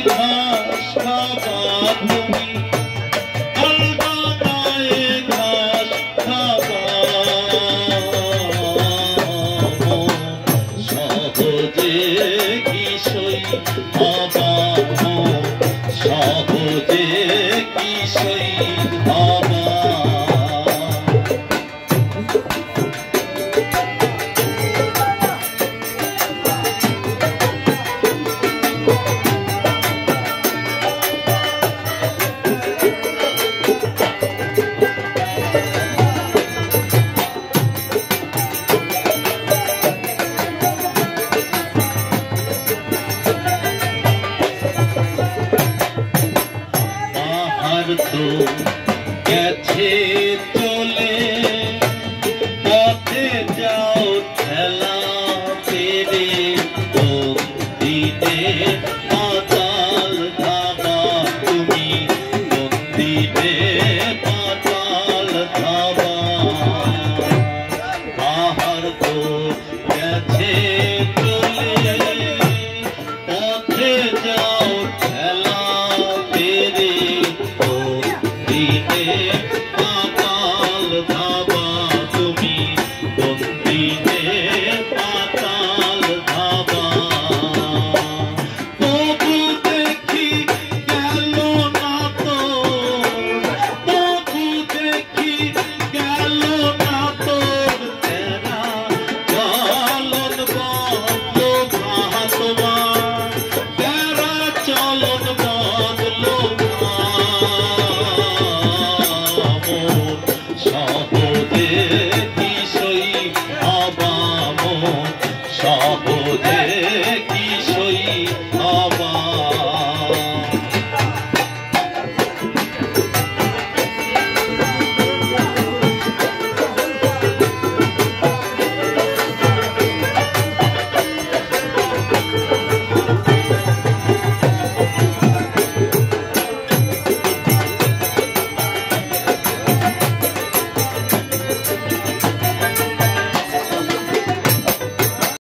ঘাস খাবা তুমি আলবানায় ঘাস খাবা সহজে কিশোই বাবা সহজে কিশোই বাবা তো গেছে চলে পথে যাও ঠেলা পেরে বন্দিতে পাতাল ধাবা তুমি বন্দিতে পাতাল ধাবা বাহার তো গেছে চলে পথে যাও